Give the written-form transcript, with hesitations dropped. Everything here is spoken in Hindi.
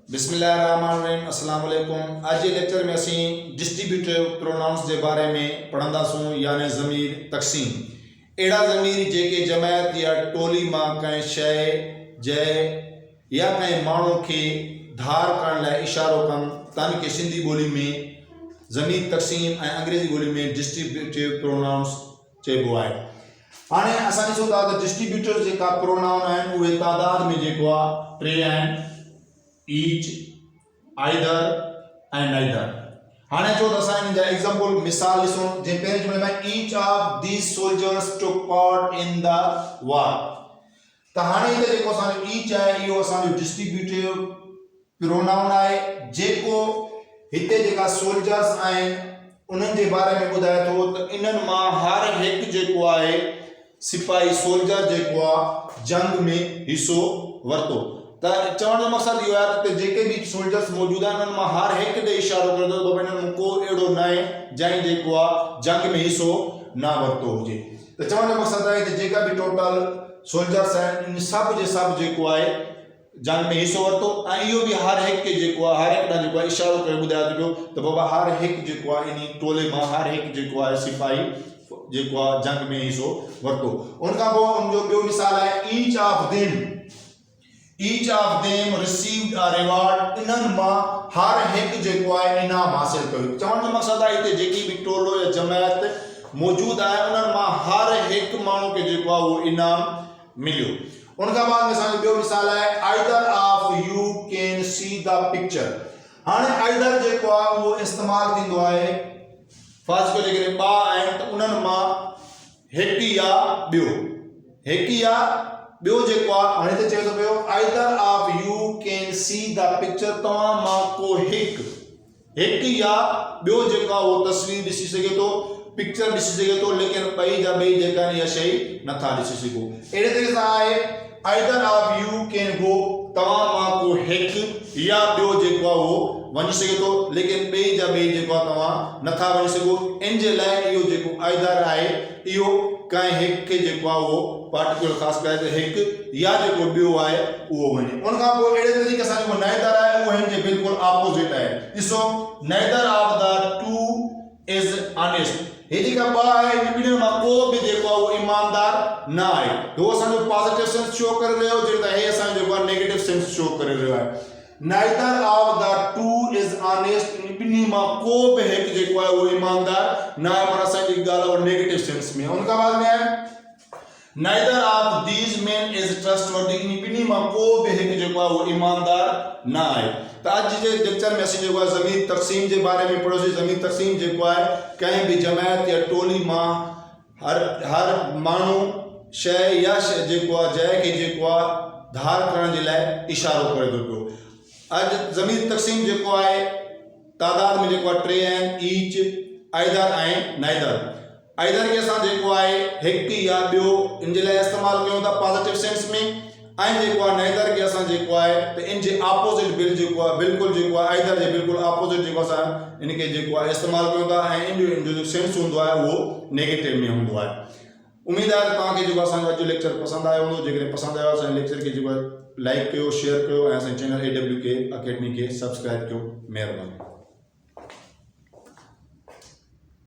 बिस्मिल्लाहिर्रहमानिर्रहीम अस्सलाम वालेकुम। आज के लेक्चर में असी डिस्ट्रीब्यूटिव प्रोनाउंस के बारे में पढ़ंदासूं, यानी ज़मीर तक़सीम। अड़ा ज़मीर जेके जमायत या टोली मां कंहिं शइ जय या कंहिं माण्हू खे धार करण लाइ इशारो कनि, तन खे सिंधी ॿोली में ज़मीर तक़सीम ऐं अंग्रेज़ी ॿोली में डिस्ट्रीब्यूटिव प्रोनाउंस चइबो आहे। हाणे असां ॾिसूं था त डिस्ट्रीब्यूटिव जेका प्रोनाउन आहिनि उहे तादाद में जेको आहे टे आहिनि: ईच, आइदर एंड नाइदर। हाणे जो त असां इन जा एग्जांपल मिसाल ॾिसूं, जे पहिरें जुमले में each of these soldiers took part in the war. त हाणे हिते जेको असांजो ईच आहे इहो असांजो डिस्ट्रीब्यूटिव प्रोनाउन आहे, जेको हिते जेका सोल्जर्स आहिनि उन्हनि जे बारे में ॿुधाए थो त इन्हनि मां हर हिकु जेको आहे सिपाही सोल्जर जेको आहे जंग में हिसो वरितो। त चवण जो मक़सदु इहो आहे त जेके बि सोल्जर्स मौजूदु आहिनि उन्हनि मां हर हिकु ॾे इशारो करे थो त हिननि को अहिड़ो न आहे जंहिं जेको आहे जंग में हिसो न वरितो हुजे। त चवण जो मक़सदु आहे त जेका बि टोटल सोल्जर्स आहिनि इन सभु जे सभु जेको आहे जंग में हिसो वरितो, ऐं इहो बि हर हिकु जेको आहे हर हिकु ॾांहुं जेको आहे इशारो करे ॿुधाए थो त बाबा हर हिकु जेको आहे इन टोले मां हर हिकु जेको आहे सिपाही जेको आहे जंग में हिसो वरितो। उनखां पोइ उनजो ॿियो मिसाल आहे each of them received a reward. इन्हनि मां हर हिकु जेको आहे इनाम हासिल कयो। चवण जो मक़सदु आहे हिते जेकी बि टोलो या जमायत मौजूदु आहे उन्हनि मां हर हिकु माण्हू खे जेको आहे उहो इनाम मिलियो। उनखां बाद में असांजो ॿियो मिसाल आहे either of you can see the picture. हाणे आइदर जेको आहे उहो इस्तेमालु थींदो आहे फर्स्ट को जेके ॿ आहिनि त उन्हनि मां हिकु या ॿियो जेको आहे। हाणे हिते चए थो पियो either of you can see the picture, तव्हां मां को हिकु या ॿियो जेको आहे उहो तस्वीर ॾिसी सघे थो, पिक्चर ॾिसी सघे थो, लेकिन ॿई जा ॿई जेका आहिनि इहा शइ नथा ॾिसी सघो। अहिड़े तरीक़े सां आहे either of you can go, तव्हां मां को हिकु या ॿियो जेको आहे उहो वञी सघे थो, लेकिन ॿई जा ॿई जेको आहे तव्हां नथा वञी सघो। इन जे लाइ इहो जेको आइदर आहे इहो कंहिं हिकु खे जेको आहे उहो पार्टिकुलर ख़ासि करे त हिकु या जेको ॿियो आहे उहो वञे। उनखां पोइ अहिड़े तरीक़े सां जेको नाइदर आहे उहो हिन जे बिल्कुलु ऑपोज़िट आहे। ॾिसो, neither of the two is honest. हे जेका ॿ आहे इन ॿिन्हिनि मां को बि जेको आहे उहो ईमानदार न आहे। उहो असांजो पॉज़िटिव सेंस शो करे रहियो, जेको त हे असांजो जेको आहे नेगेटिव सेंस शो करे रहियो आहे। Neither of the two is honest, इन ॿिन्ही मां को बि हिकु जेको आहे उहो ईमानदार न आहे, पर असांजी ॻाल्हि आहे नेगेटिव सेंस में। उनखां बाद में आहे neither of these men is trustworthy. इन ॿिन्ही मां को बि हिकु जेको आहे उहो ईमानदार न आहे। त अॼु जे लेक्चर में असीं जेको आहे ज़मीर तक़सीम जे बारे में पढ़ोसीं। ज़मीर तक़सीम जेको आहे कंहिं बि जमायत या टोली मां हर माण्हू शइ या जेको आहे जय खे जेको आहे धार करण जे लाइ इशारो करे थो पियो। अॼु ज़मीर तक़सीम जेको आहे तादाद में जेको आहे टे आहिनि: ईच, आइदर ऐं नाइदर। आइदर खे असां जेको आहे हिकु या ॿियो इन जे लाइ इस्तेमालु कयूं था पॉज़िटिव सेंस में, ऐं जेको आहे नाइदर खे असां जेको आहे त इन जे ऑपोज़िट बिल्कुलु जेको आहे आइदर जे बिल्कुलु ऑपोज़िट जेको असां इन खे जेको आहे इस्तेमालु कयूं था, ऐं इन जो सेंस हूंदो आहे उहो नेगेटिव में हूंदो आहे। उमेदु आहे त तव्हांखे जेको असांजो अॼु लेक्चर पसंदि आयो हूंदो। जेकॾहिं पसंदि आयो असांजे लेक्चर खे जेको आहे लाइक कयो, शेयर कयो ऐं असांजे चैनल AWK अकेडमी खे सब्सक्राइब कयो। महिरबानी।